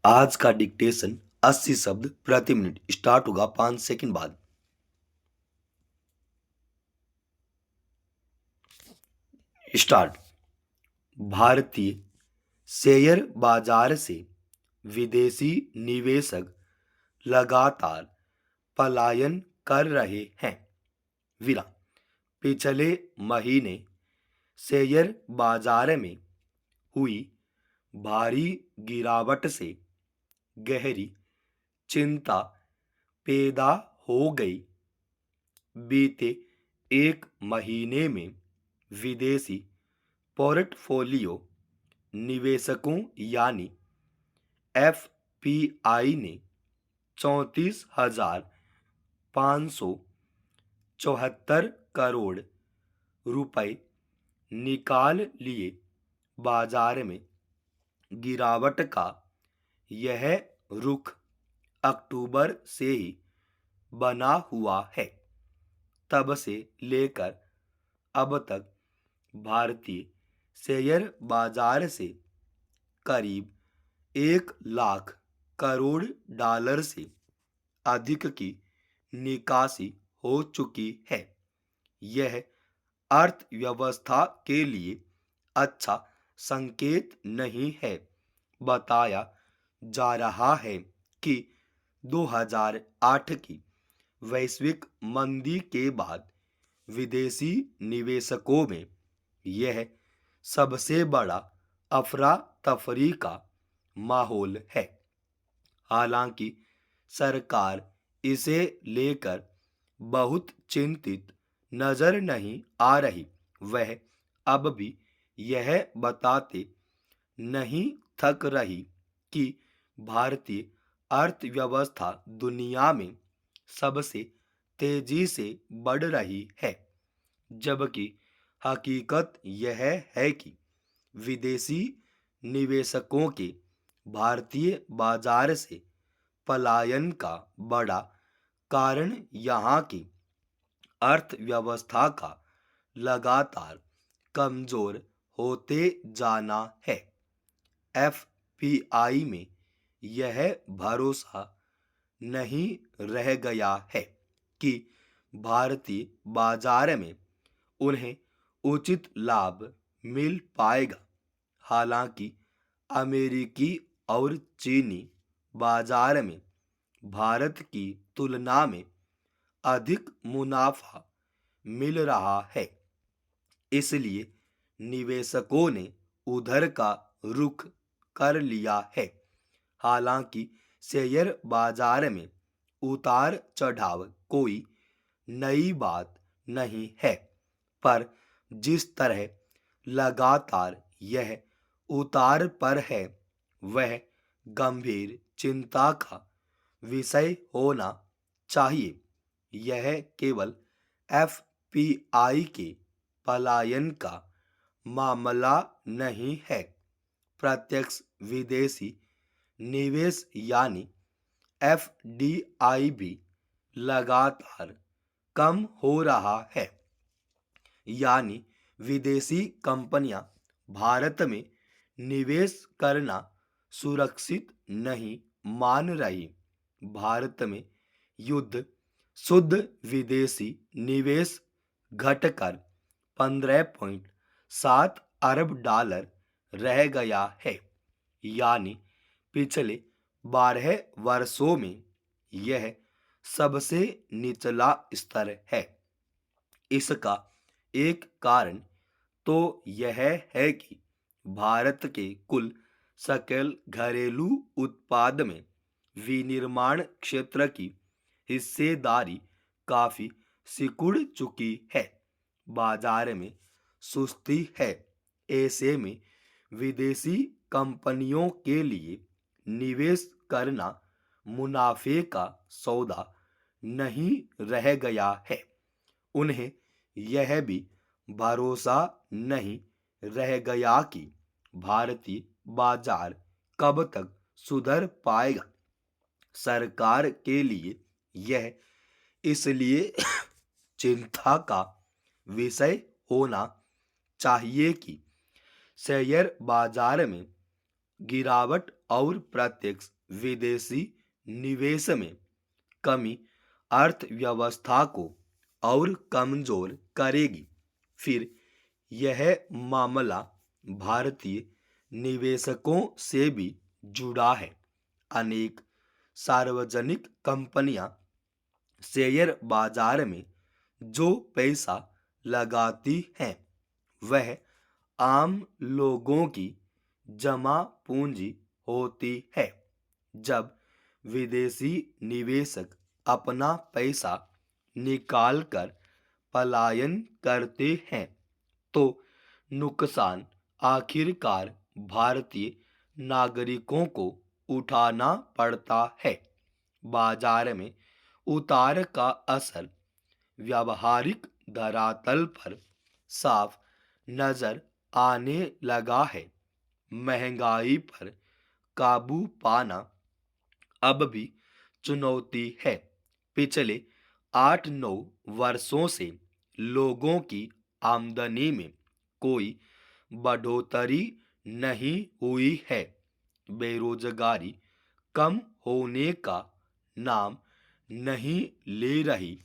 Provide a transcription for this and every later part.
आज का डिक्टेशन 80 शब्द प्रति मिनट स्टार्ट होगा 5 सेकंड बाद। स्टार्ट। भारतीय शेयर बाजार से विदेशी निवेशक लगातार पलायन कर रहे हैं। विराम। पिछले महीने शेयर बाजार में हुई भारी गिरावट से गहरी चिंता पैदा हो गई। बीते एक महीने में विदेशी पोर्टफोलियो निवेशकों यानी एफपीआई ने 34,574 करोड़ रुपए निकाल लिए। बाजार में गिरावट का यह रुख अक्टूबर से ही बना हुआ है। तब से लेकर अब तक भारतीय शेयर बाजार से करीब 1 लाख करोड़ डॉलर से अधिक की निकासी हो चुकी है। यह अर्थव्यवस्था के लिए अच्छा संकेत नहीं है। बताया जा रहा है कि 2008 की वैश्विक मंदी के बाद विदेशी निवेशकों में यह सबसे बड़ा अफरा तफरी का माहौल है। हालांकि सरकार इसे लेकर बहुत चिंतित नजर नहीं आ रही। वह अब भी यह बताते नहीं थक रही कि भारतीय अर्थव्यवस्था दुनिया में सबसे तेजी से बढ़ रही है, जबकि हकीकत यह है कि विदेशी निवेशकों के भारतीय बाजार से पलायन का बड़ा कारण यहाँ की अर्थव्यवस्था का लगातार कमजोर होते जाना है। एफपीआई में यह भरोसा नहीं रह गया है कि भारतीय बाजार में उन्हें उचित लाभ मिल पाएगा। हालांकि अमेरिकी और चीनी बाजार में भारत की तुलना में अधिक मुनाफा मिल रहा है, इसलिए निवेशकों ने उधर का रुख कर लिया है। हालांकि शेयर बाजार में उतार चढ़ाव कोई नई बात नहीं है, पर जिस तरह लगातार यह उतार पर है वह गंभीर चिंता का विषय होना चाहिए। यह केवल एफपीआई के पलायन का मामला नहीं है। प्रत्यक्ष विदेशी निवेश यानी एफडीआई भी लगातार कम हो रहा है। यानी विदेशी कंपनियां भारत में निवेश करना सुरक्षित नहीं मान रही। भारत में युद्ध शुद्ध विदेशी निवेश घटकर 15.7 अरब डॉलर रह गया है। यानी पिछले 12 वर्षों में यह सबसे निचला स्तर है। इसका एक कारण तो यह है कि भारत के कुल सकल घरेलू उत्पाद में विनिर्माण क्षेत्र की हिस्सेदारी काफी सिकुड़ चुकी है। बाजार में सुस्ती है। ऐसे में विदेशी कंपनियों के लिए निवेश करना मुनाफे का सौदा नहीं रह गया है। उन्हें यह भी भरोसा नहीं रह गया कि भारतीय बाजार कब तक सुधर पाएगा। सरकार के लिए यह इसलिए चिंता का विषय होना चाहिए कि शेयर बाजार में गिरावट और प्रत्यक्ष विदेशी निवेश में कमी अर्थव्यवस्था को और कमजोर करेगी। फिर यह मामला भारतीय निवेशकों से भी जुड़ा है। अनेक सार्वजनिक कंपनियां शेयर बाजार में जो पैसा लगाती हैं वह आम लोगों की जमा पूंजी होती है। जब विदेशी निवेशक अपना पैसा निकालकर पलायन करते हैं तो नुकसान आखिरकार भारतीय नागरिकों को उठाना पड़ता है। बाजार में उतार का असर व्यावहारिक धरातल पर साफ नजर आने लगा है। महंगाई पर काबू पाना अब भी चुनौती है। पिछले 8-9 वर्षों से लोगों की आमदनी में कोई बढ़ोतरी नहीं हुई है। बेरोजगारी कम होने का नाम नहीं ले रही।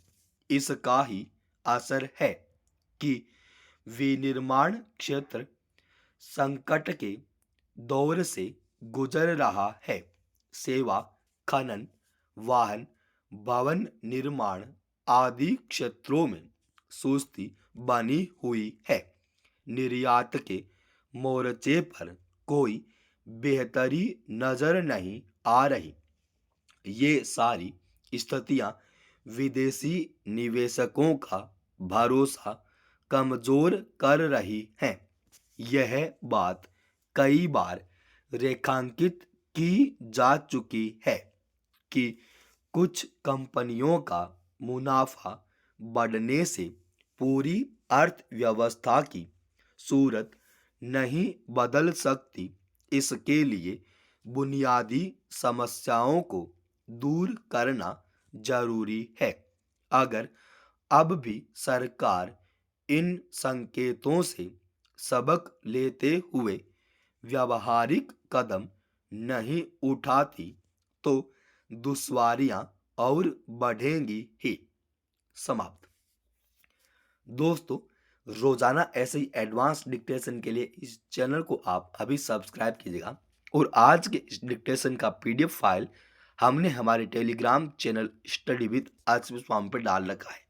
इसका ही असर है कि विनिर्माण क्षेत्र संकट के दौर से गुजर रहा है। सेवा, खनन, वाहन, भवन निर्माण आदि क्षेत्रों में सुस्ती बनी हुई है। निर्यात के मोर्चे पर कोई बेहतरी नजर नहीं आ रही। ये सारी स्थितियां विदेशी निवेशकों का भरोसा कमजोर कर रही हैं। यह बात कई बार रेखांकित की जा चुकी है कि कुछ कंपनियों का मुनाफा बढ़ने से पूरी अर्थव्यवस्था की सूरत नहीं बदल सकती। इसके लिए बुनियादी समस्याओं को दूर करना जरूरी है। अगर अब भी सरकार इन संकेतों से सबक लेते हुए व्यावहारिक कदम नहीं उठाती तो दुश्वारियां और बढ़ेंगी ही। समाप्त। दोस्तों, रोजाना ऐसे ही एडवांस डिक्टेशन के लिए इस चैनल को आप अभी सब्सक्राइब कीजिएगा और आज के इस डिक्टेशन का पीडीएफ फाइल हमने हमारे Telegram channel study with form पर डाल रखा है।